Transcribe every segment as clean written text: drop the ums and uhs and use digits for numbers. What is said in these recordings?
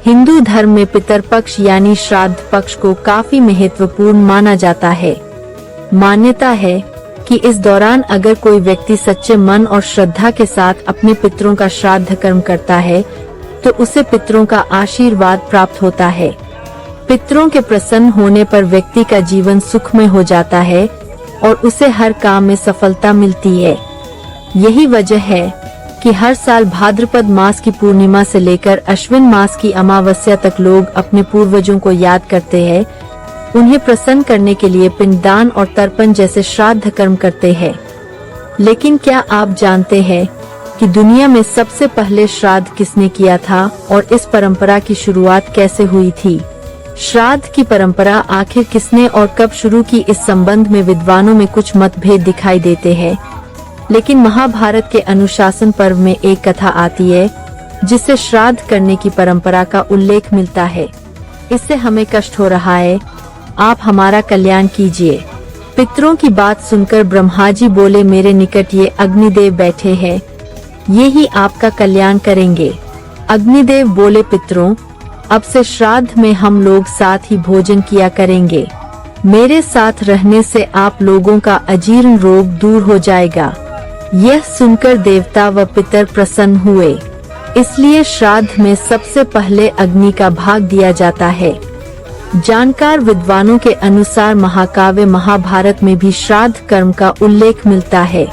हिंदू धर्म में पितरपक्ष यानी श्राद्ध पक्ष को काफी महत्वपूर्ण माना जाता है। मान्यता है कि इस दौरान अगर कोई व्यक्ति सच्चे मन और श्रद्धा के साथ अपने पितरों का श्राद्ध कर्म करता है तो उसे पितरों का आशीर्वाद प्राप्त होता है। पितरों के प्रसन्न होने पर व्यक्ति का जीवन सुखमय हो जाता है और उसे हर काम में सफलता मिलती है। यही वजह है कि हर साल भाद्रपद मास की पूर्णिमा से लेकर अश्विन मास की अमावस्या तक लोग अपने पूर्वजों को याद करते हैं, उन्हें प्रसन्न करने के लिए पिंडदान और तर्पण जैसे श्राद्ध कर्म करते हैं। लेकिन क्या आप जानते हैं कि दुनिया में सबसे पहले श्राद्ध किसने किया था और इस परंपरा की शुरुआत कैसे हुई थी? श्राद्ध की परंपरा आखिर किसने और कब शुरू की, इस संबंध में विद्वानों में कुछ मतभेद दिखाई देते हैं। लेकिन महाभारत के अनुशासन पर्व में एक कथा आती है जिससे श्राद्ध करने की परंपरा का उल्लेख मिलता है। इससे हमें कष्ट हो रहा है, आप हमारा कल्याण कीजिए। पितरों की बात सुनकर ब्रह्मा जी बोले, मेरे निकट ये अग्निदेव बैठे हैं, ये ही आपका कल्याण करेंगे। अग्निदेव बोले, पितरों, अब से श्राद्ध में हम लोग साथ ही भोजन किया करेंगे। मेरे साथ रहने से आप लोगों का अजीर्ण रोग दूर हो जाएगा। यह सुनकर देवता व पितर प्रसन्न हुए, इसलिए श्राद्ध में सबसे पहले अग्नि का भाग दिया जाता है। जानकार विद्वानों के अनुसार महाकाव्य महाभारत में भी श्राद्ध कर्म का उल्लेख मिलता है।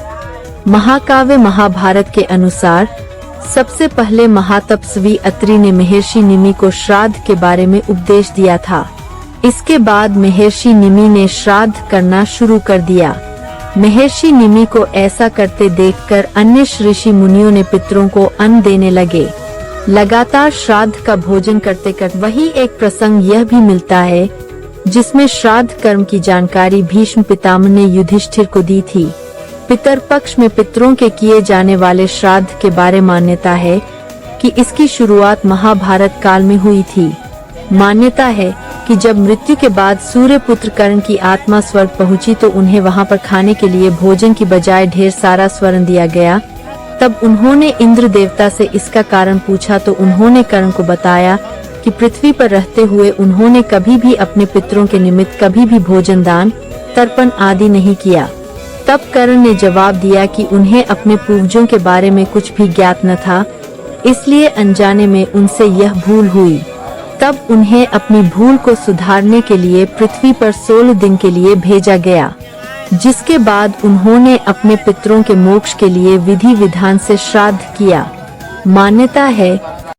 महाकाव्य महाभारत के अनुसार सबसे पहले महातपस्वी अत्रि ने महर्षि निमि को श्राद्ध के बारे में उपदेश दिया था। इसके बाद महर्षि निमि ने श्राद्ध करना शुरू कर दिया। महर्षि निमि को ऐसा करते देखकर अन्य ऋषि मुनियों ने पितरों को अन्न देने लगे। लगातार श्राद्ध का भोजन करते करते वही एक प्रसंग यह भी मिलता है जिसमें श्राद्ध कर्म की जानकारी भीष्म पितामह ने युधिष्ठिर को दी थी। पितर पक्ष में पितरों के किए जाने वाले श्राद्ध के बारे मान्यता है कि इसकी शुरुआत महाभारत काल में हुई थी। मान्यता है कि जब मृत्यु के बाद सूर्यपुत्र कर्ण की आत्मा स्वर्ग पहुंची तो उन्हें वहां पर खाने के लिए भोजन की बजाय ढेर सारा स्वर्ण दिया गया। तब उन्होंने इंद्र देवता से इसका कारण पूछा तो उन्होंने कर्ण को बताया कि पृथ्वी पर रहते हुए उन्होंने कभी भी अपने पितरों के निमित्त कभी भी भोजन दान तर्पण आदि नहीं किया। तब कर्ण ने जवाब दिया कि उन्हें अपने पूर्वजों के बारे में कुछ भी ज्ञात न था, इसलिए अनजाने में उनसे यह भूल हुई। तब उन्हें अपनी भूल को सुधारने के लिए पृथ्वी पर 16 दिन के लिए भेजा गया, जिसके बाद उन्होंने अपने पितरों के मोक्ष के लिए विधि विधान से श्राद्ध किया। मान्यता है